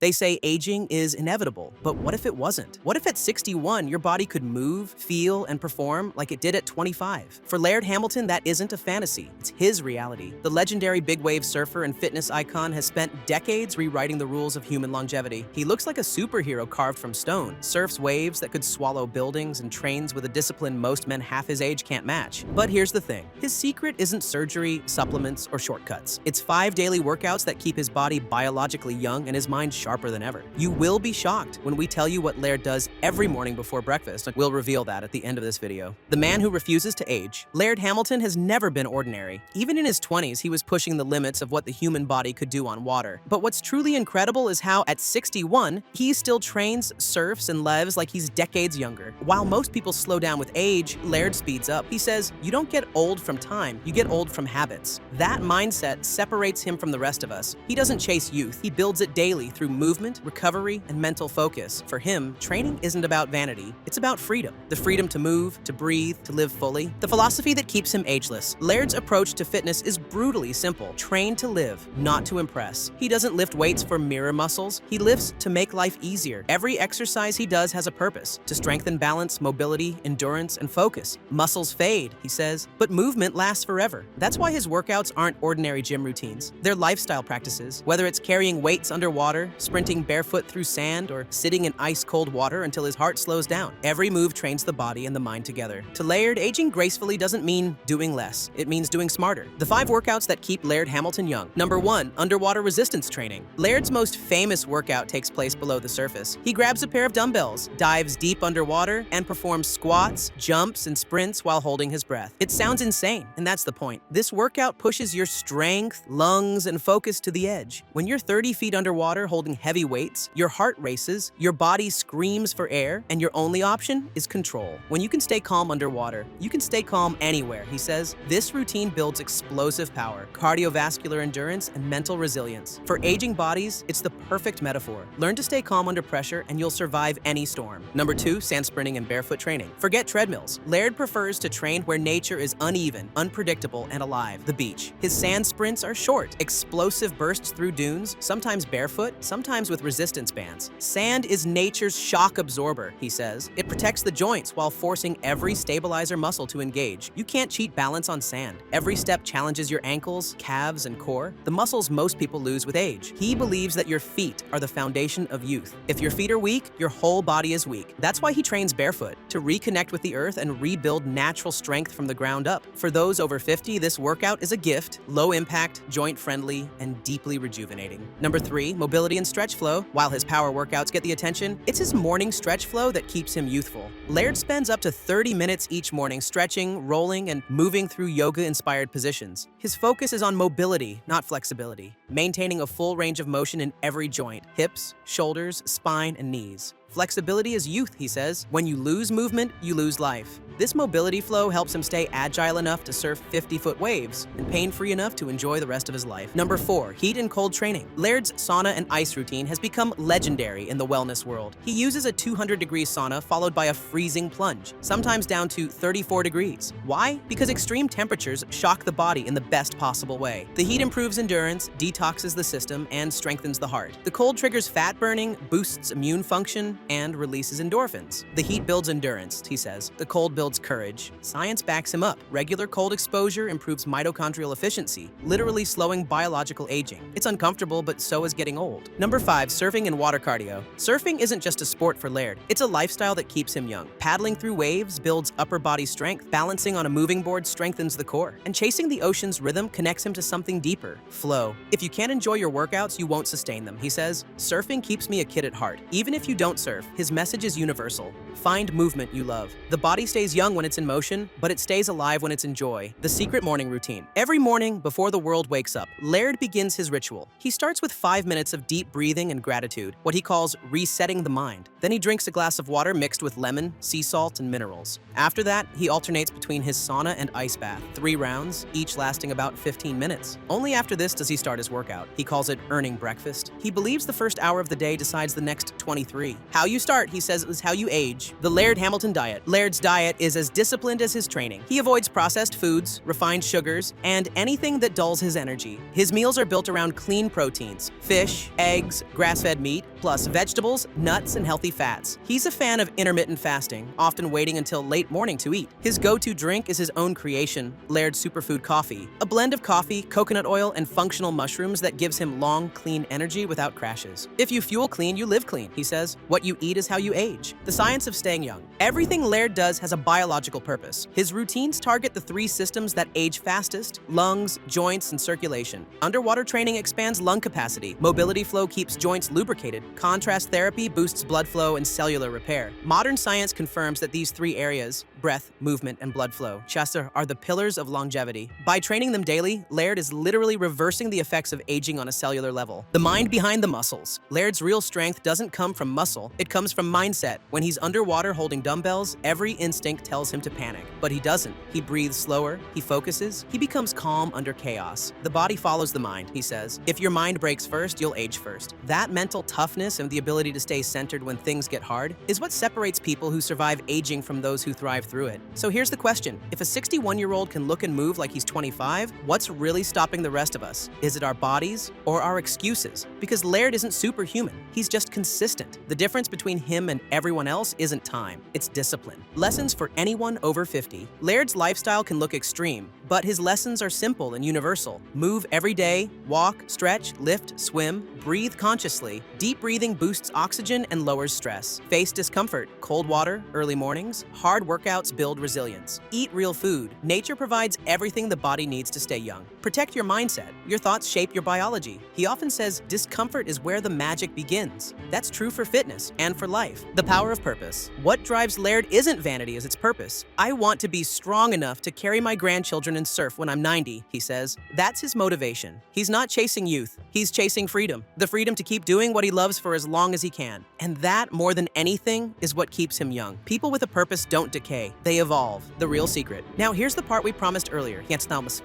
They say aging is inevitable, but what if it wasn't? What if at 61 your body could move, feel, and perform like it did at 25? For Laird Hamilton, that isn't a fantasy, it's his reality. The legendary big wave surfer and fitness icon has spent decades rewriting the rules of human longevity. He looks like a superhero carved from stone, surfs waves that could swallow buildings, and trains with a discipline most men half his age can't match. But here's the thing, his secret isn't surgery, supplements, or shortcuts. It's 5 daily workouts that keep his body biologically young and his mind sharper than ever. You will be shocked when we tell you what Laird does every morning before breakfast, and we'll reveal that at the end of this video. The man who refuses to age, Laird Hamilton has never been ordinary. Even in his 20s, he was pushing the limits of what the human body could do on water. But what's truly incredible is how at 61, he still trains, surfs, and lives like he's decades younger. While most people slow down with age, Laird speeds up. He says, "You don't get old from time, you get old from habits." That mindset separates him from the rest of us. He doesn't chase youth, he builds it daily through movement, recovery, and mental focus. For him, training isn't about vanity, it's about freedom. The freedom to move, to breathe, to live fully. The philosophy that keeps him ageless. Laird's approach to fitness is brutally simple. Train to live, not to impress. He doesn't lift weights for mirror muscles, he lifts to make life easier. Every exercise he does has a purpose, to strengthen balance, mobility, endurance, and focus. Muscles fade, he says, but movement lasts forever. That's why his workouts aren't ordinary gym routines. They're lifestyle practices. Whether it's carrying weights underwater, sprinting barefoot through sand, or sitting in ice-cold water until his heart slows down, every move trains the body and the mind together. To Laird, aging gracefully doesn't mean doing less. It means doing smarter. The 5 workouts that keep Laird Hamilton young. Number 1, underwater resistance training. Laird's most famous workout takes place below the surface. He grabs a pair of dumbbells, dives deep underwater, and performs squats, jumps, and sprints while holding his breath. It sounds insane, and that's the point. This workout pushes your strength, lungs, and focus to the edge. When you're 30 feet underwater holding heavy weights, your heart races, your body screams for air, and your only option is control. When you can stay calm underwater, you can stay calm anywhere, he says. This routine builds explosive power, cardiovascular endurance, and mental resilience. For aging bodies, it's the perfect metaphor. Learn to stay calm under pressure and you'll survive any storm. Number 2, sand sprinting and barefoot training. Forget treadmills. Laird prefers to train where nature is uneven, unpredictable, and alive, the beach. His sand sprints are short, explosive bursts through dunes, sometimes barefoot, sometimes with resistance bands. Sand is nature's shock absorber, he says. It protects the joints while forcing every stabilizer muscle to engage. You can't cheat balance on sand. Every step challenges your ankles, calves, and core, the muscles most people lose with age. He believes that your feet are the foundation of youth. If your feet are weak, your whole body is weak. That's why he trains barefoot, to reconnect with the earth and rebuild natural strength from the ground up. For those over 50, this workout is a gift, low impact, joint-friendly, and deeply rejuvenating. Number 3, mobility and stretch flow. While his power workouts get the attention, it's his morning stretch flow that keeps him youthful. Laird spends up to 30 minutes each morning stretching, rolling, and moving through yoga-inspired positions. His focus is on mobility, not flexibility, maintaining a full range of motion in every joint, hips, shoulders, spine, and knees. Flexibility is youth, he says. When you lose movement, you lose life. This mobility flow helps him stay agile enough to surf 50-foot waves and pain-free enough to enjoy the rest of his life. Number 4, heat and cold training. Laird's sauna and ice routine has become legendary in the wellness world. He uses a 200-degree sauna followed by a freezing plunge, sometimes down to 34 degrees. Why? Because extreme temperatures shock the body in the best possible way. The heat improves endurance, detoxes the system, and strengthens the heart. The cold triggers fat burning, boosts immune function, and releases endorphins. The heat builds endurance, he says. The cold builds courage. Science backs him up. Regular cold exposure improves mitochondrial efficiency, literally slowing biological aging. It's uncomfortable, but so is getting old. Number 5, surfing and water cardio. Surfing isn't just a sport for Laird. It's a lifestyle that keeps him young. Paddling through waves builds upper body strength. Balancing on a moving board strengthens the core. And chasing the ocean's rhythm connects him to something deeper, flow. If you can't enjoy your workouts, you won't sustain them, he says. Surfing keeps me a kid at heart. Even if you don't surf, his message is universal. Find movement you love. The body stays young when it's in motion, but it stays alive when it's in joy. The secret morning routine. Every morning, before the world wakes up, Laird begins his ritual. He starts with 5 minutes of deep breathing and gratitude, what he calls resetting the mind. Then he drinks a glass of water mixed with lemon, sea salt, and minerals. After that, he alternates between his sauna and ice bath, 3 rounds, each lasting about 15 minutes. Only after this does he start his workout. He calls it earning breakfast. He believes the first hour of the day decides the next 23. How you start, he says, is how you age. The Laird Hamilton diet. Laird's diet is as disciplined as his training. He avoids processed foods, refined sugars, and anything that dulls his energy. His meals are built around clean proteins: fish, eggs, grass-fed meat, plus vegetables, nuts, and healthy fats. He's a fan of intermittent fasting, often waiting until late morning to eat. His go-to drink is his own creation, Laird Superfood Coffee, a blend of coffee, coconut oil, and functional mushrooms that gives him long, clean energy without crashes. If you fuel clean, you live clean, he says. What you eat is how you age. The science of staying young. Everything Laird does has a biological purpose. His routines target the three systems that age fastest: lungs, joints, and circulation. Underwater training expands lung capacity. Mobility flow keeps joints lubricated. Contrast therapy boosts blood flow and cellular repair. Modern science confirms that these three areas, breath, movement, and blood flow, Shastra, are the pillars of longevity. By training them daily, Laird is literally reversing the effects of aging on a cellular level. The mind behind the muscles. Laird's real strength doesn't come from muscle, it comes from mindset. When he's underwater holding dumbbells, every instinct tells him to panic. But he doesn't. He breathes slower, he focuses, he becomes calm under chaos. The body follows the mind, he says. If your mind breaks first, you'll age first. That mental toughness and the ability to stay centered when things get hard is what separates people who survive aging from those who thrive through it. So here's the question. If a 61-year-old can look and move like he's 25, what's really stopping the rest of us? Is it our bodies or our excuses? Because Laird isn't superhuman. He's just consistent. The difference between him and everyone else isn't time, it's discipline. Lessons for anyone over 50. Laird's lifestyle can look extreme, but his lessons are simple and universal. Move every day, walk, stretch, lift, swim, breathe consciously. Deep breathing boosts oxygen and lowers stress. Face discomfort, cold water, early mornings. Hard workouts build resilience. Eat real food. Nature provides everything the body needs to stay young. Protect your mindset. Your thoughts shape your biology. He often says discomfort is where the magic begins. That's true for fitness and for life. The power of purpose. What drives Laird isn't vanity as its purpose. I want to be strong enough to carry my grandchildren and surf when I'm 90, he says. That's his motivation. He's not chasing youth. He's chasing freedom. The freedom to keep doing what he loves for as long as he can. And that, more than anything, is what keeps him young. People with a purpose don't decay. They evolve. The real secret. Now here's the part we promised earlier.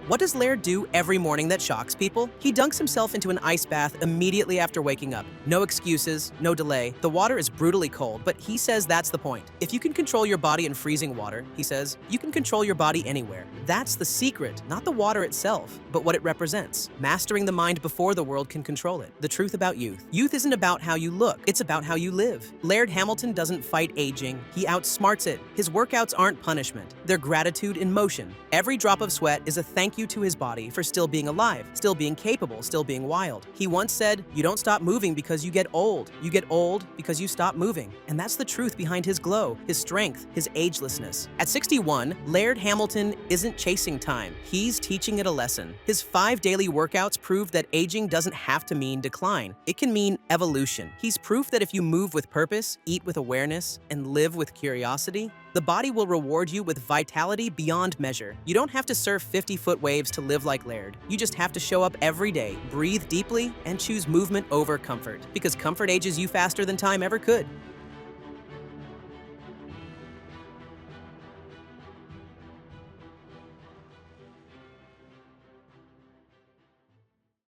What does Laird do every morning that shocks people? He dunks himself into an ice bath immediately after waking up. No excuses, no delay. The water is brutally cold, but he says that's the point. If you can control your body in freezing water, he says, you can control your body anywhere. That's the secret, not the water itself, but what it represents. Mastering the mind before the world can control it. The truth about youth. Youth isn't about how you look, it's about how you live. Laird Hamilton doesn't fight aging, he outsmarts it. His workouts aren't punishment, they're gratitude in motion. Every drop of sweat is a thank you to his body for still being alive, still being capable, still being wild. He once said, you don't stop moving because you get old. You get old because you stop moving. And that's the truth behind his glow, his strength, his agelessness. At 61, Laird Hamilton isn't chasing time. He's teaching it a lesson. His 5 daily workouts prove that aging doesn't have to mean decline. It can mean evolution. He's proof that if you move with purpose, eat with awareness, and live with curiosity, the body will reward you with vitality beyond measure. You don't have to surf 50-foot waves to live like Laird. You just have to show up every day, breathe deeply, and choose movement over comfort. Because comfort ages you faster than time ever could.